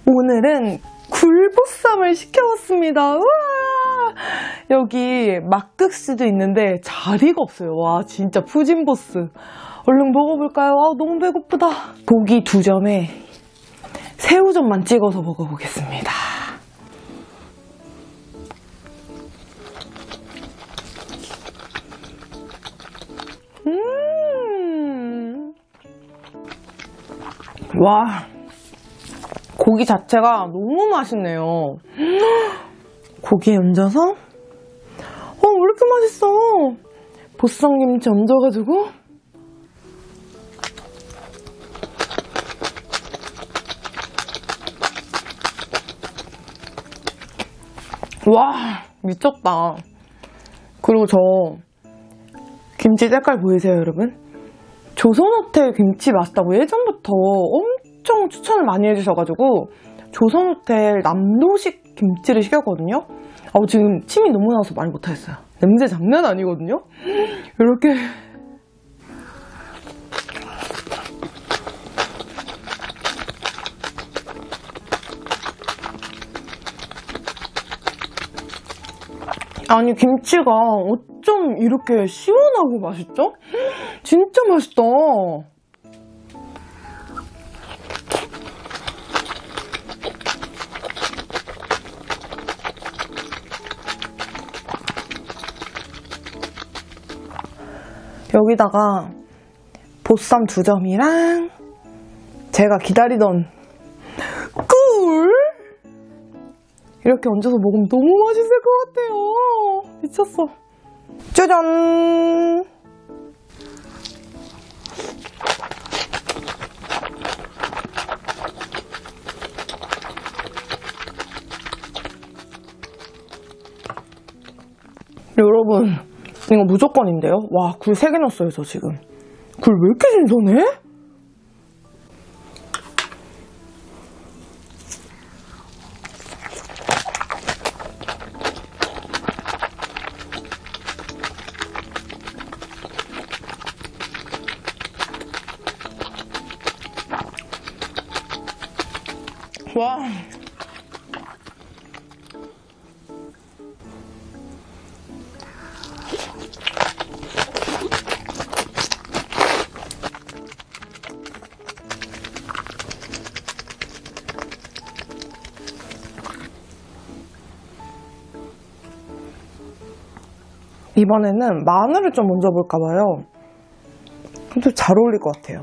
오늘은 굴보쌈을 시켜봤습니다. 우와! 여기 막국수도 있는데 자리가 없어요. 와, 진짜 푸짐보스. 얼른 먹어볼까요? 아, 너무 배고프다. 고기 2점에 새우젓만 찍어서 먹어보겠습니다. 와, 고기 자체가 너무 맛있네요. 고기에 얹어서 왜 이렇게 맛있어? 보쌈김치 얹어가지고 와, 미쳤다. 그리고 저 김치 색깔 보이세요, 여러분? 조선호텔 김치 맛있다고 예전부터 엄청 추천을 많이 해주셔가지고 조선호텔 남도식 김치를 시켰거든요. 지금 침이 너무 나서 말 못하겠어요. 냄새 장난 아니거든요. 이렇게 아니, 김치가 어쩜 이렇게 시원하고 맛있죠? 진짜 맛있다. 여기다가 보쌈 2점이랑 제가 기다리던 꿀 이렇게 얹어서 먹으면 너무 맛있을 것 같아요. 미쳤어. 짜잔! 여러분, 이거 무조건인데요? 와, 굴 3개 넣었어요, 저 지금. 굴 왜 이렇게 신선해? 와. 이번에는 마늘을 좀 얹어볼까봐요. 근데 잘 어울릴 것 같아요.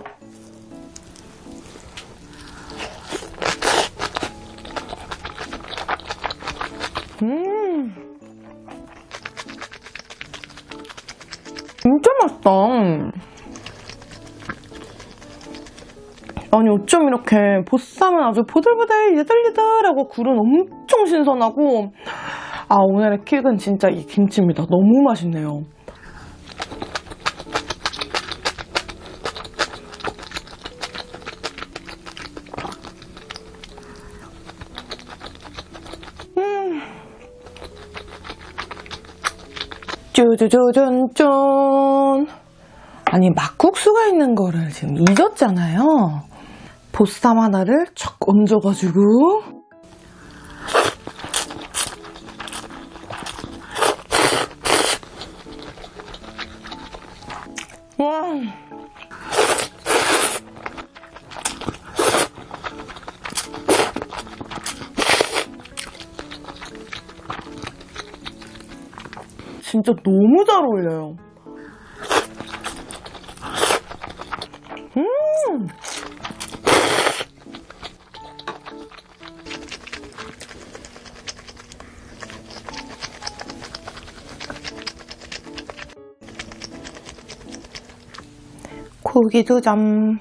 진짜 맛있다. 아니, 어쩜 이렇게 보쌈은 아주 보들보들 야들야들하고 굴은 엄청 신선하고, 오늘의 킥은 진짜 이 김치입니다. 너무 맛있네요. 쪼쪼쪼쫀쫀. 아니, 막국수가 있는 거를 지금 잊었잖아요. 보쌈 하나를 촥 얹어가지고 와, 진짜 너무 잘 어울려요. 고기 2점.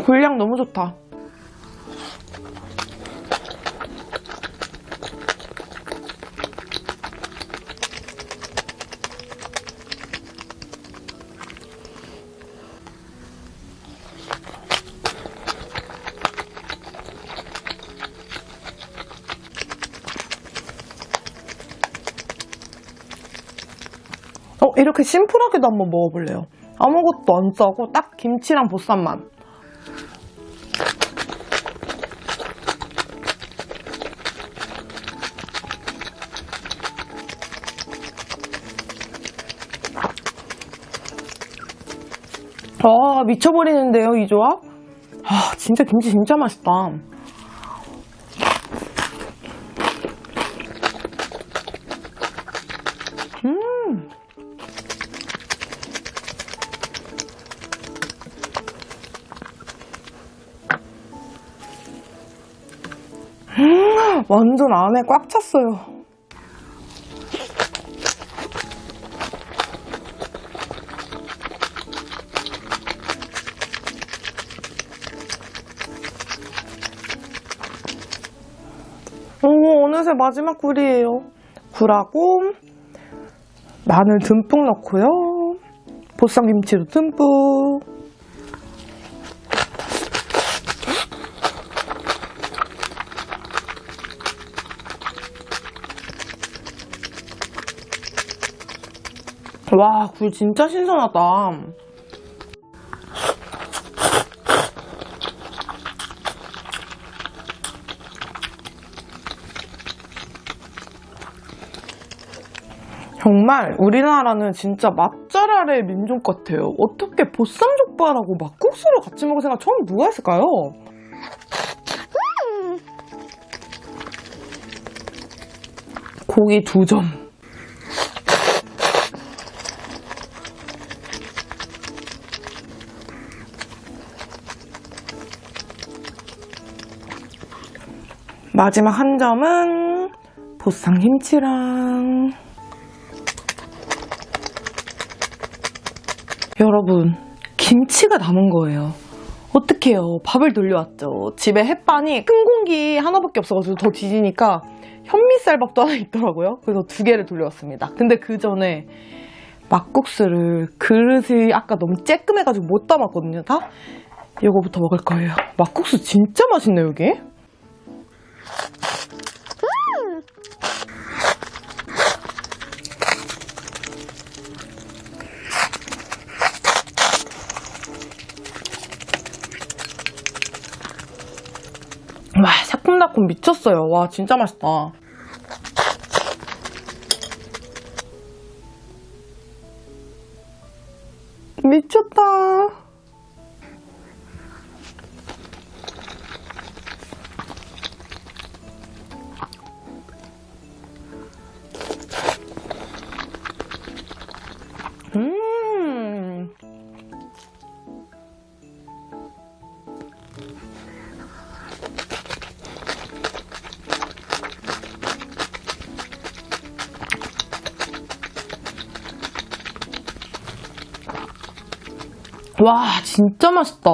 굴량 너무 좋다. 이렇게 심플하게도 한번 먹어볼래요. 아무것도 안 짜고 딱 김치랑 보쌈만. 아, 미쳐버리는데요, 이 조합? 아, 진짜 김치 진짜 맛있다. 완전 안에 꽉 찼어요. 오, 어느새 마지막 굴이에요. 굴하고 마늘 듬뿍 넣고요. 보쌈김치도 듬뿍. 와, 굴 진짜 신선하다. 정말 우리나라는 진짜 맛잘알의 민족 같아요. 어떻게 보쌈족발하고 막국수를 같이 먹을 생각 처음 누가 했을까요? 고기 2점. 마지막 한 점은 보쌈김치랑. 여러분, 김치가 남은 거예요. 어떡해요. 밥을 돌려왔죠. 집에 햇반이 큰 공기 하나밖에 없어가지고 더 뒤지니까 현미쌀밥도 하나 있더라고요. 그래서 2개를 돌려왔습니다. 근데 그 전에 막국수를 그릇이 아까 너무 쬐끔해가지고 못 담았거든요, 다? 이거부터 먹을 거예요. 막국수 진짜 맛있네요, 여기. 와, 새콤달콤 미쳤어요. 와, 진짜 맛있다. 미쳤다. 와, 진짜 맛있다.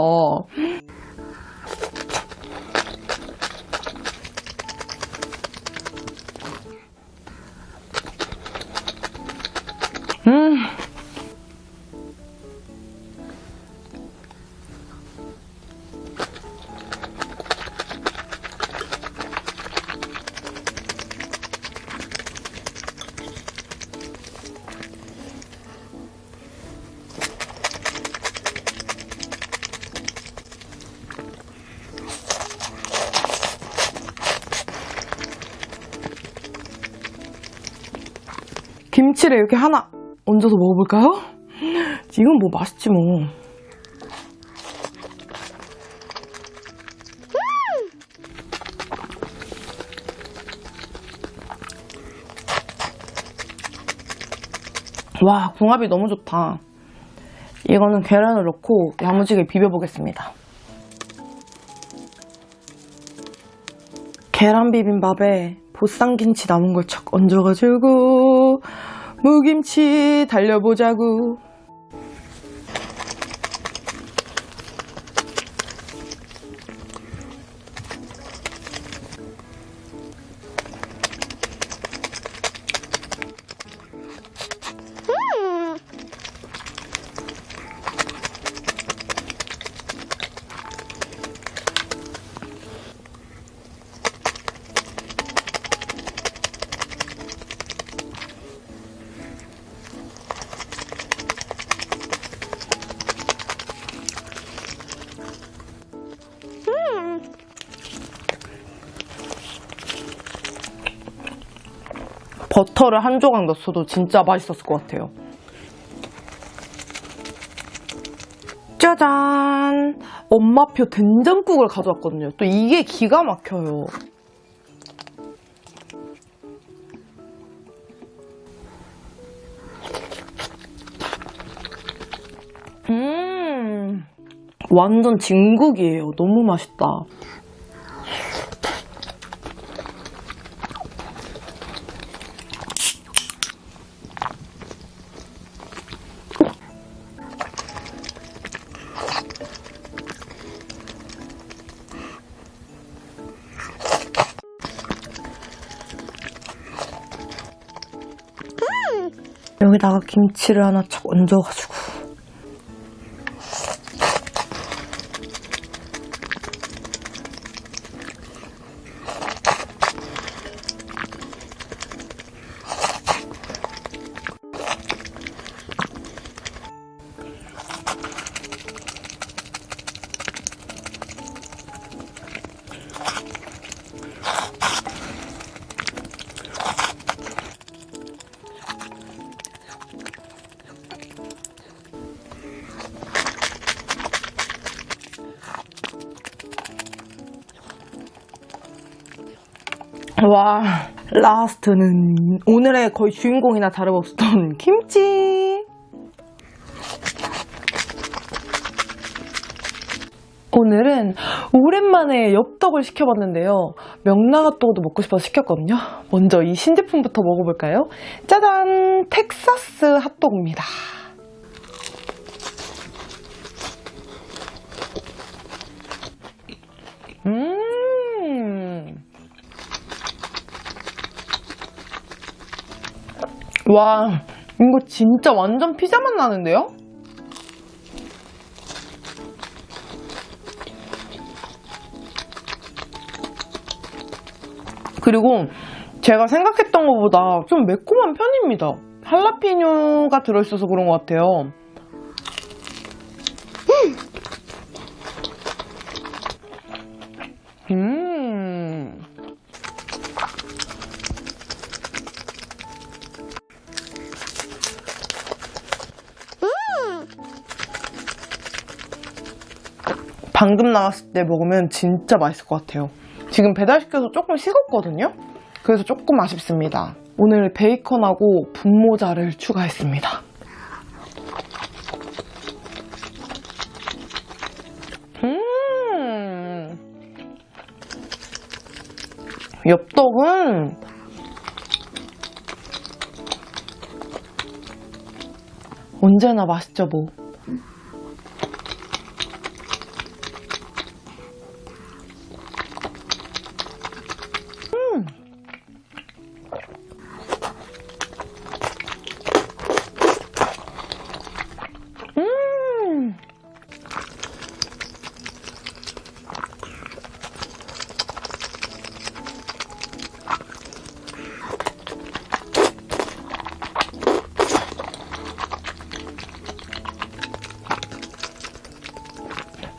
김치를 이렇게 하나 얹어서 먹어볼까요? 이건 뭐 맛있지 뭐. 와, 궁합이 너무 좋다. 이거는 계란을 넣고 야무지게 비벼보겠습니다. 계란 비빔밥에 보쌈김치 남은 걸 척 얹어가지고 무김치 달려보자구. 버터를 한 조각 넣었어도 진짜 맛있었을 것 같아요. 짜잔! 엄마표 된장국을 가져왔거든요. 또 이게 기가 막혀요. 완전 진국이에요. 너무 맛있다. 여기다가 김치를 하나 척 얹어가지고 와, 라스트는 오늘의 거의 주인공이나 다름없었던 김치. 오늘은 오랜만에 엽떡을 시켜봤는데요. 명랑핫도그도 먹고 싶어서 시켰거든요. 먼저 이 신제품부터 먹어볼까요? 짜잔! 텍사스 핫도그입니다. 와, 이거 진짜 완전 피자 맛 나는데요? 그리고 제가 생각했던 것보다 좀 매콤한 편입니다. 할라피뇨가 들어있어서 그런 것 같아요. 방금 나왔을 때 먹으면 진짜 맛있을 것 같아요. 지금 배달시켜서 조금 식었거든요? 그래서 조금 아쉽습니다. 오늘 베이컨하고 분모자를 추가했습니다. 엽떡은 언제나 맛있죠 뭐.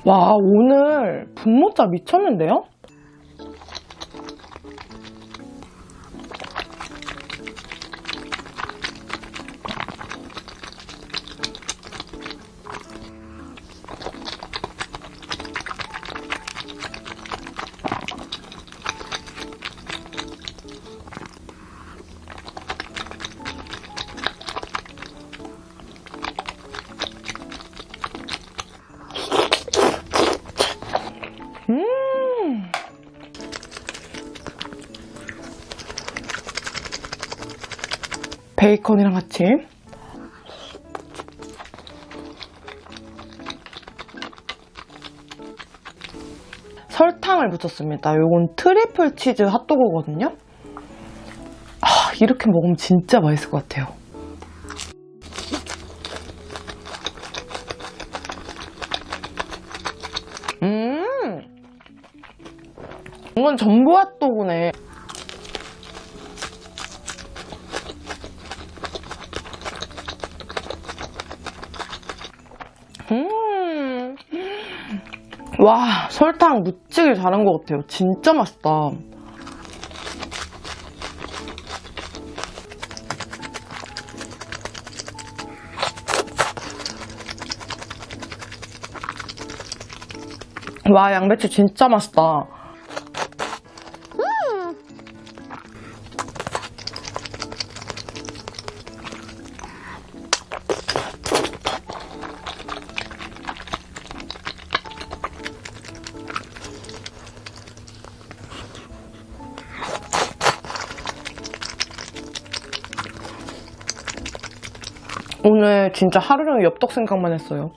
와, 오늘 분모짜 미쳤는데요? 베이컨이랑 같이 설탕을 붙였습니다. 요건 트리플 치즈 핫도그거든요. 이렇게 먹으면 진짜 맛있을 것 같아요. 이건 전부 핫도그네. 와, 설탕 무지개 잘한 것 같아요. 진짜 맛있다. 와, 양배추 진짜 맛있다. 오늘 진짜 하루 종일 엽떡 생각만 했어요.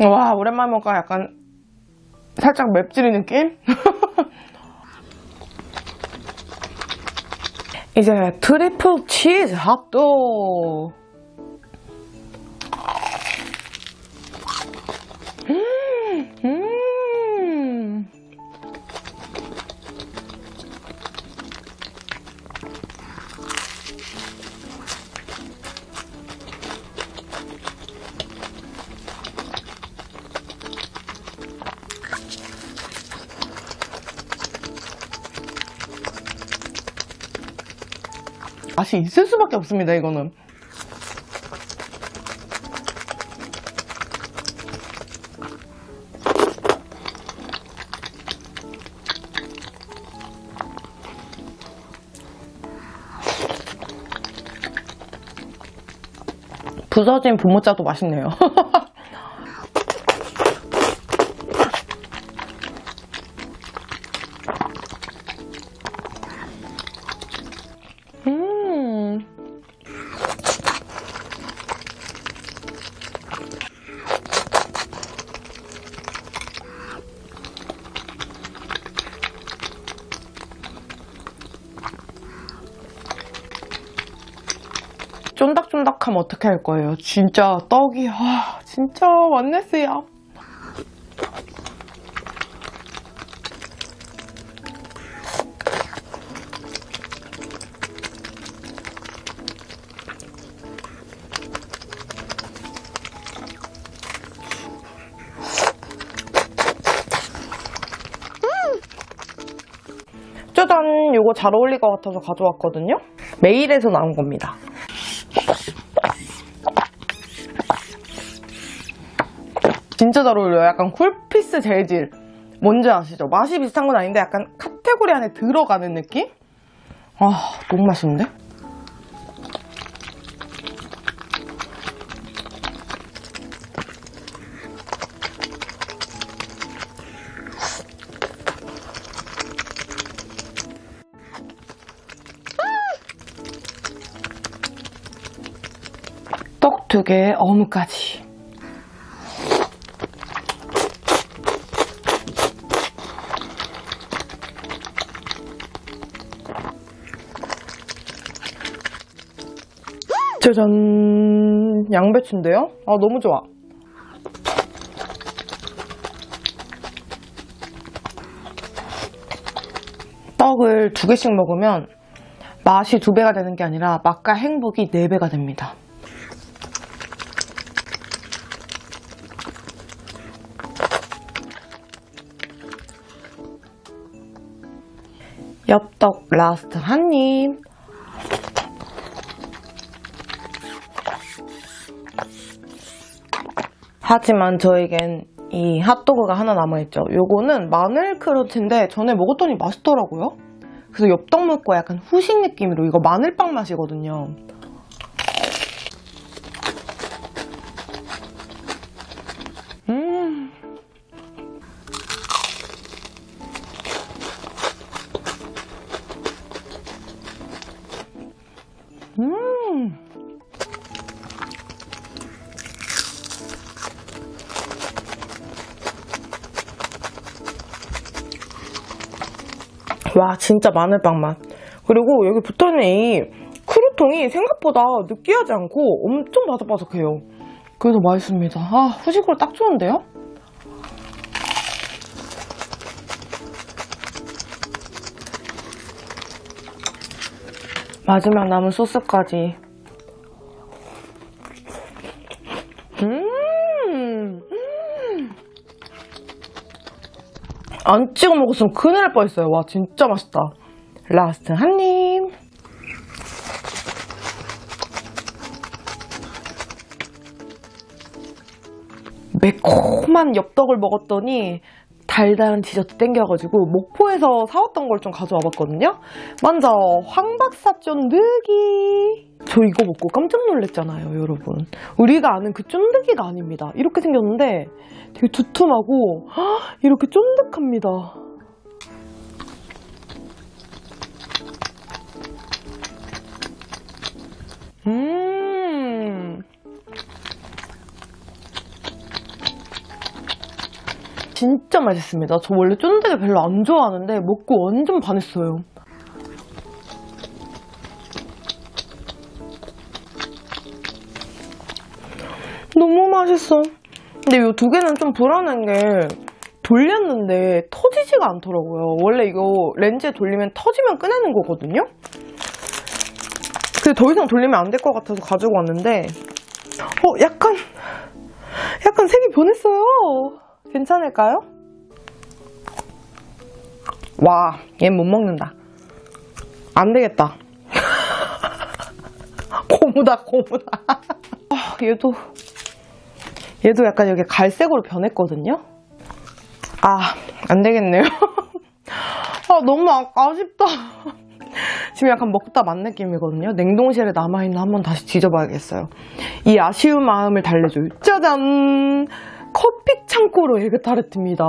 와, 오랜만에 먹으니까 약간 살짝 맵찔이 느낌? 이제 트리플 치즈 핫도그. 맛이 있을 수밖에 없습니다, 이거는. 부서진 분모짜도 맛있네요. 쫀득쫀득하면 어떻게 할 거예요? 진짜 떡이 진짜 맛냈어요. 짜잔! 요거 잘 어울릴 것 같아서 가져왔거든요? 메일에서 나온 겁니다. 진짜 잘 어울려요. 약간 쿨피스 재질. 뭔지 아시죠? 맛이 비슷한 건 아닌데 약간 카테고리 안에 들어가는 느낌? 너무 맛있는데? 떡 2개에 어묵까지. 짜잔! 양배추인데요? 너무 좋아. 떡을 2개씩 먹으면 맛이 2배가 되는 게 아니라 맛과 행복이 4배가 됩니다. 엽떡 라스트 한 입. 하지만 저에겐 이 핫도그가 하나 남아있죠. 요거는 마늘 크런치인데 전에 먹었더니 맛있더라고요. 그래서 엽떡 먹고 약간 후식 느낌으로, 이거 마늘빵 맛이거든요. 와, 진짜 마늘빵 맛. 그리고 여기 붙어있는 이 크루통이 생각보다 느끼하지 않고 엄청 바삭바삭해요. 그래서 맛있습니다. 아, 후식으로 딱 좋은데요? 마지막 남은 소스까지. 안 찍어 먹었으면 큰일 날 뻔했어요. 와, 진짜 맛있다. 라스트 한 입. 매콤한 엽떡을 먹었더니 달달한 디저트 땡겨가지고 목포에서 사왔던 걸 좀 가져와 봤거든요. 먼저 황박사 쫀득이. 저 이거 먹고 깜짝 놀랐잖아요, 여러분. 우리가 아는 그 쫀득이가 아닙니다. 이렇게 생겼는데 되게 두툼하고 이렇게 쫀득합니다. 진짜 맛있습니다. 저 원래 쫀득이 별로 안 좋아하는데 먹고 완전 반했어요. 너무 맛있어. 근데 이 두 개는 좀 불안한 게 돌렸는데 터지지가 않더라고요. 원래 이거 렌즈에 돌리면 터지면 꺼내는 거거든요. 근데 더 이상 돌리면 안 될 것 같아서 가지고 왔는데 약간 색이 변했어요. 괜찮을까요? 와, 얘는 못 먹는다. 안 되겠다. 고무다. 얘도 약간 여기 갈색으로 변했거든요? 안 되겠네요. 너무 아쉽다. 지금 약간 먹다 만 느낌이거든요. 냉동실에 남아있는 한번 다시 뒤져봐야겠어요. 이 아쉬운 마음을 달래줄 짜잔! 커피 창고로 에그타르트입니다.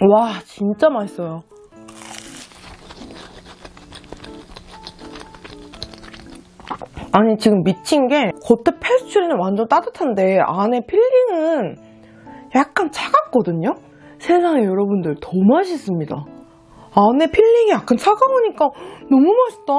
와, 진짜 맛있어요. 아니, 지금 미친 게 겉에 페스츄리는 완전 따뜻한데 안에 필링은 약간 차갑거든요? 세상에 여러분들, 더 맛있습니다. 안에 필링이 약간 차가우니까 너무 맛있다.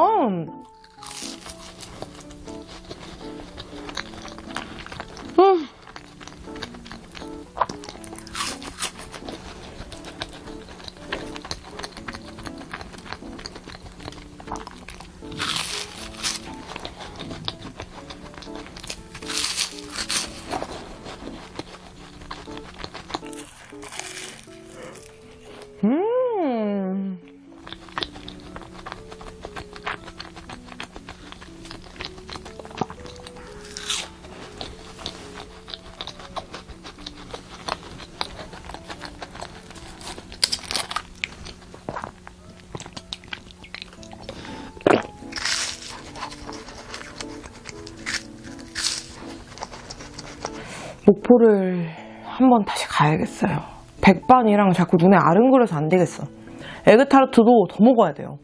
목포를 한번 다시 가야겠어요. 백반이랑 자꾸 눈에 아른거려서 안 되겠어. 에그타르트도 더 먹어야 돼요.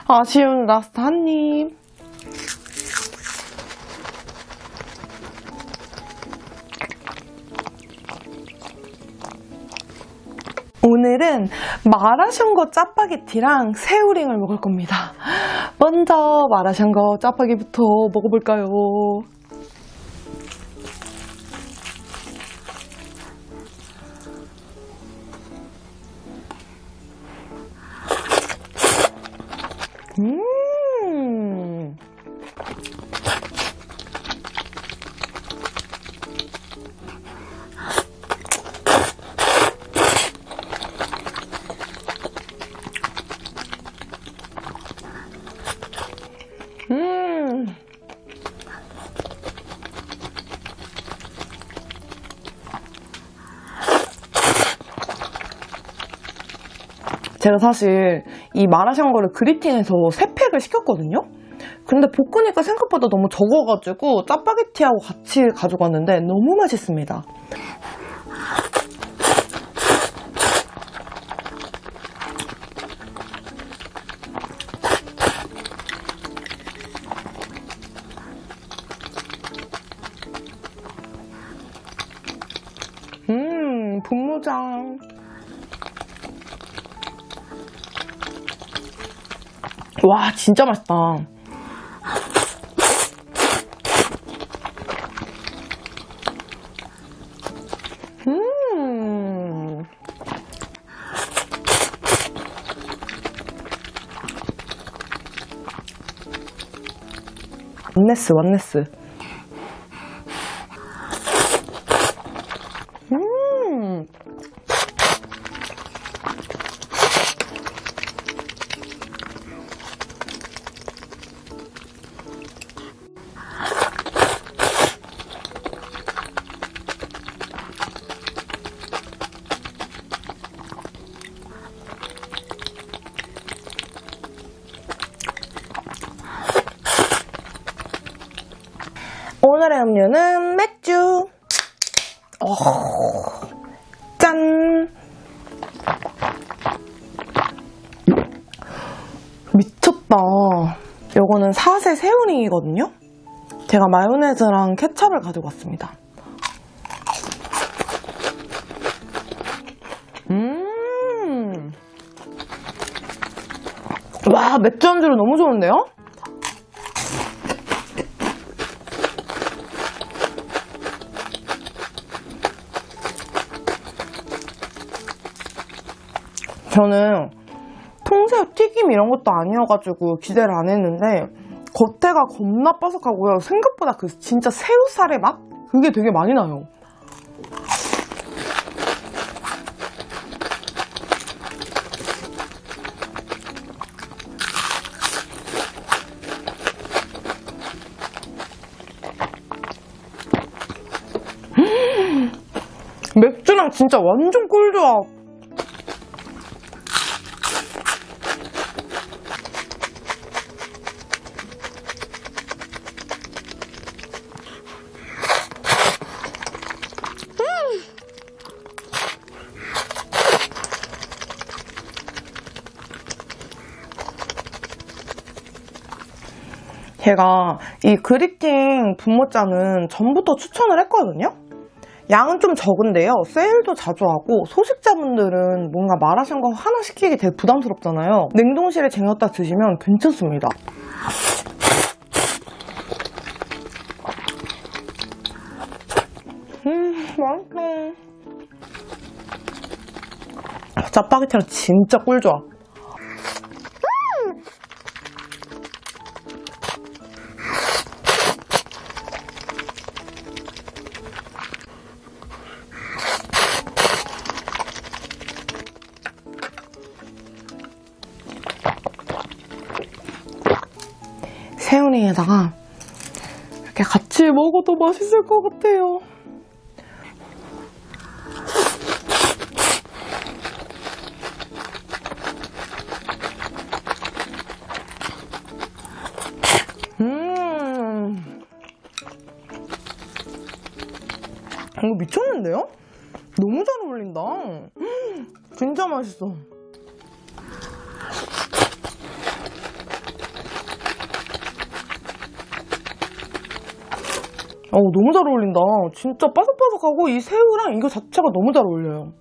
아쉬운 라스트 한 입. 오늘은 마라샹궈 짜파게티랑 새우링을 먹을 겁니다. 먼저 마라샹궈 짜파게티부터 먹어볼까요? 제가 사실 이 마라샹궈를 그리팅해서 3팩을 시켰거든요? 근데 볶으니까 생각보다 너무 적어가지고 짜파게티하고 같이 가져갔는데 너무 맛있습니다. 분무장. 와, 진짜 맛있다. 완네스, 완네스. 오늘의 음료는 맥주. 짠! 미쳤다. 요거는 사세 새우링이거든요? 제가 마요네즈랑 케찹을 가지고 왔습니다. 와, 맥주 안주로 너무 좋은데요? 저는 통새우 튀김 이런 것도 아니어가지고 기대를 안 했는데 겉에가 겁나 바삭하고요. 생각보다 그 진짜 새우살의 맛? 그게 되게 많이 나요. 맥주랑 진짜 완전 꿀조합. 제가 이 그리팅 분모짱은 전부터 추천을 했거든요? 양은 좀 적은데요. 세일도 자주 하고 소식자분들은 뭔가 말하신 거 하나 시키기 되게 부담스럽잖아요. 냉동실에 쟁였다 드시면 괜찮습니다. 맛있다. 짜파게티랑 진짜 꿀조합. 새우링에다가 이렇게 같이 먹어도 맛있을 것 같아요. 이거 미쳤는데요? 너무 잘 어울린다. 진짜 맛있어. 너무 잘 어울린다. 진짜 바삭바삭하고 이 새우랑 이거 자체가 너무 잘 어울려요.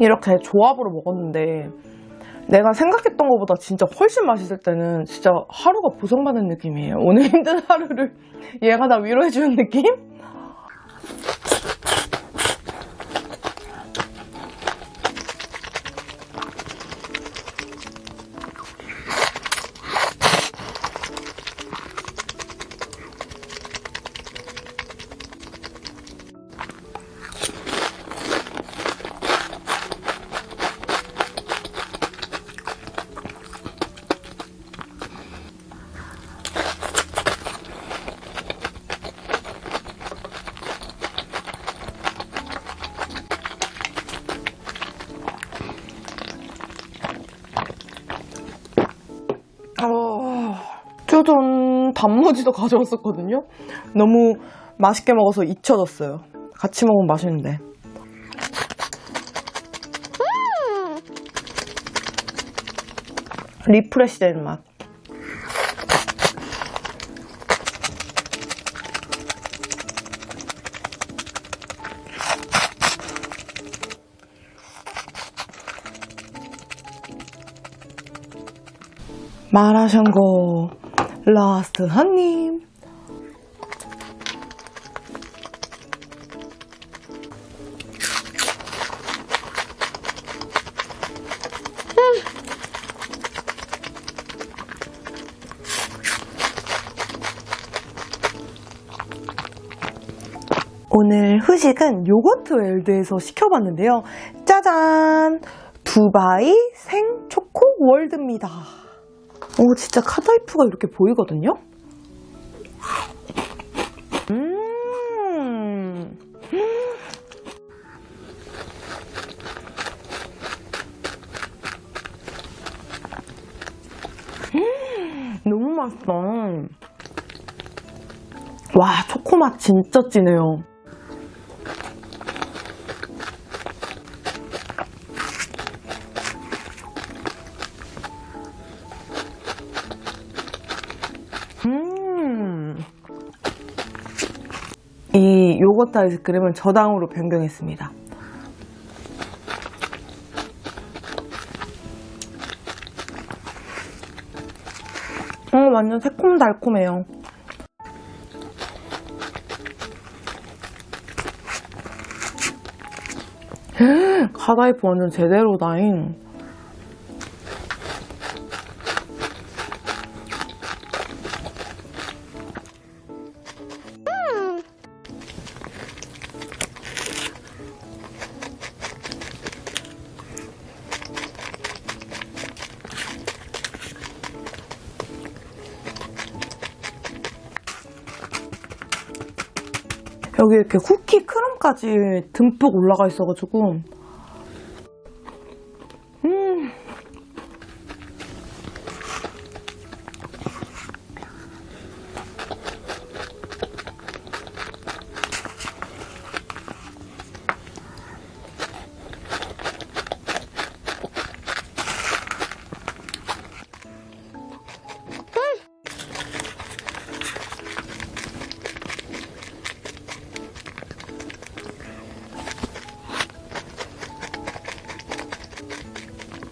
이렇게 조합으로 먹었는데 내가 생각했던 것보다 진짜 훨씬 맛있을 때는 진짜 하루가 보상받는 느낌이에요. 오늘 힘든 하루를 얘가 다 위로해주는 느낌? 단무지도 가져왔었거든요. 너무 맛있게 먹어서 잊혀졌어요. 같이 먹으면 맛있는데. 리프레시 되는 맛. 마라샹궈 라스트 한입. 오늘 후식은 요거트 월드에서 시켜봤는데요. 짜잔! 두바이 생 초코 월드입니다. 진짜 카다이프가 이렇게 보이거든요? 너무 맛있다. 와, 초코맛 진짜 진해요. 이 요거트 아이스크림은 저당으로 변경했습니다. 완전 새콤달콤해요. 카다이프 완전 제대로다잉. 여기 이렇게 쿠키 크럼까지 듬뿍 올라가 있어가지고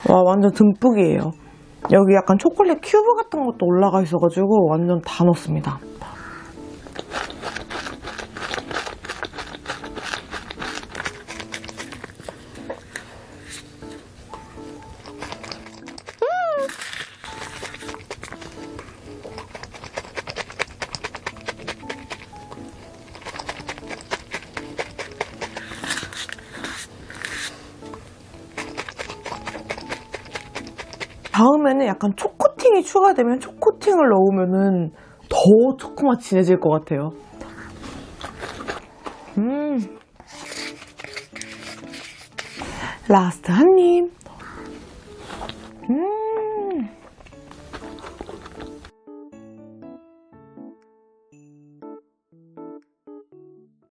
와, 완전 듬뿍이에요. 여기 약간 초콜릿 큐브 같은 것도 올라가 있어가지고 완전 다 넣었습니다. 다음에는 약간 초코팅이 추가되면 초코팅을 넣으면은 더 초코맛 진해질 것 같아요. 라스트 한입.